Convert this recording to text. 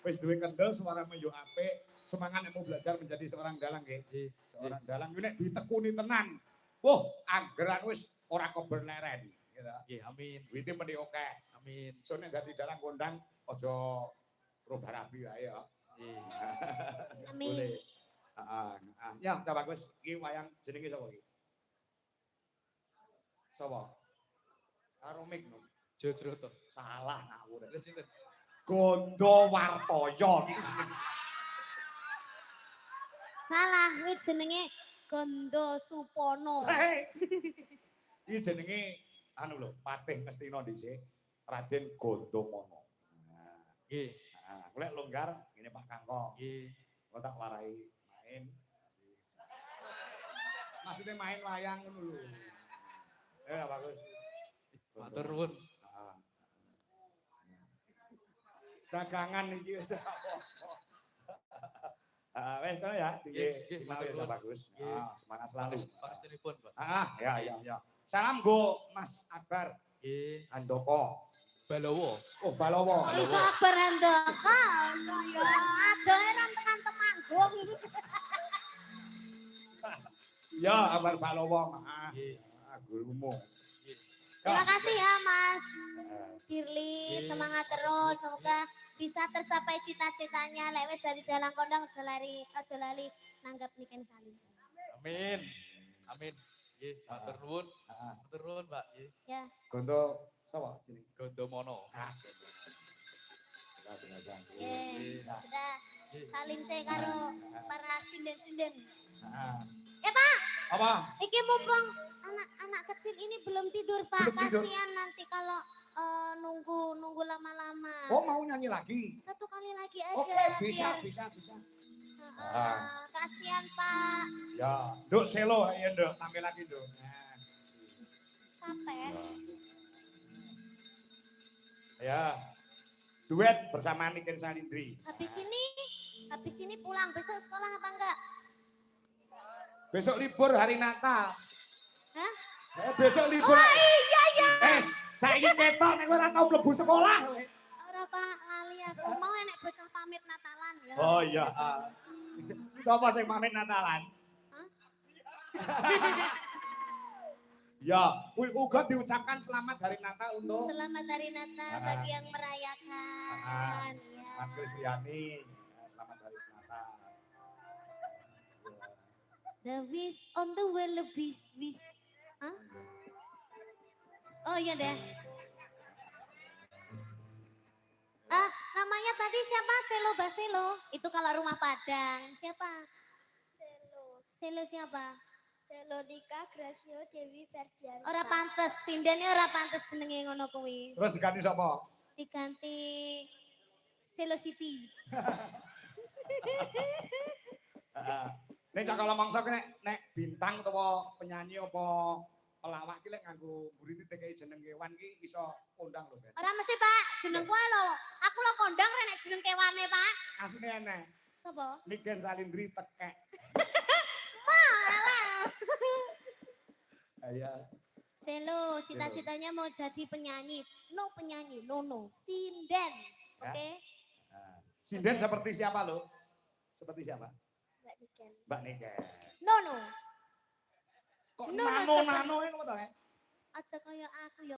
Wis duwe kendel suaramu yo apik, semangat mau belajar menjadi seorang dalang nggih. Seorang dalang yo nek ditekuni tenan. Wah, anggeran wis ora kober leren gitu. Nggih, amin. Duite meni akeh. Amin. So nek dadi dalang kondang aja roba rabi wae ya. Nggih. Amin. Boleh. Heeh, heeh. Ya, coba Gus, iki wayang jenenge sapa iki? Sapa? Karo mik no. Jojroto. Salah ngawur. Terus sinten? Gondo Wartoyo. Salah, kuwi jenenge Gondo Supono. Iki jenenge anu lho, Patih Ngastina dhisik, Raden Gondomono. Nah, Nggih. nah, golek longgar ngene Pak Kangkong. Nggih. Kok tak warai main. Maksudnya main wayang ngono lho. Bagus. Matur nuwun. Dagangan iki wis apa. Wes kono ya, tinggi sinau ya bagus. Semangat selalu. Pangestunipun, Pak. Ya. Salam go Mas Akbar. Nggih. Handoko. Balowo. Oh, Balowo. Kok iso Akbar Handoko? Ya, adohe nang tekan Temanggung. Ya, Akbar Balowo, maaf. Nggih. Gurumu. Terima kasih ya Mas Firly, semangat terus, semoga bisa tercapai cita-citanya. Lewes dari dalang kondang aja lali nanggap niken saling. Amin. Amin. Nggih, matur nuwun. Matur nuwun, Pak. Nggih. Ya. Gondo sapa jeneng? Gondomono. Sudah saling teh karo para sinden-sinden. Ya Pak. Apa? Iki mumpung anak-anak kecil ini belum tidur Pak, kasihan nanti kalau nunggu lama-lama. Oh mau nyanyi lagi? Satu kali lagi aja. Oke, bisa. Kasihan Pak. Ya, Duk selo ya Duk, tampil lagi Duk. Capek. Ya. Duet bersama Niken Salindri. Habis ini pulang, besok sekolah apa enggak? Besok libur hari Natal. Hah? Besok libur. Oh iya. Saiki ketok nek ora tau mlebu sekolah. Ora Pak, lali aku. Mau enek bocah pamit Natalan ya. Oh iya. Sapa sing pamit Natalan? Hah? Ya, uga diucapkan selamat hari Natal untuk Selamat hari Natal bagi yang merayakan. Ya. Mas Kristiani. Selamat hari Natal. The wish on the well wish. Hah? Oh iya deh. Namanya tadi siapa? Selo Baselo. Itu kalau rumah Padang. Siapa? Selo siapa? Selodika Gracio Dewi Ferdian. Ora pantes, sindene ora pantes jenenge ngono kuwi. Terus diganti sapa? Diganti Selo Siti. Nek cakala mangsa nek bintang utawa penyanyi apa pelawak ki lek nganggo mburi TKI jeneng kewan ki iso kondang lho, Ben. Ora mesti, Pak. Jenengku ae lho. Aku lho kondang nek jeneng kewane, Pak. Asline enek. Sapa? Niken Salindri tekek. Iya. Selo, cita-citanya mau jadi penyanyi. No, sinden. Oke? Sinden seperti siapa lo? Seperti siapa? Mbak Niken. Mbak Niken. Nono. Kok Nono nano-nano ini apa? Aja kaya aku ya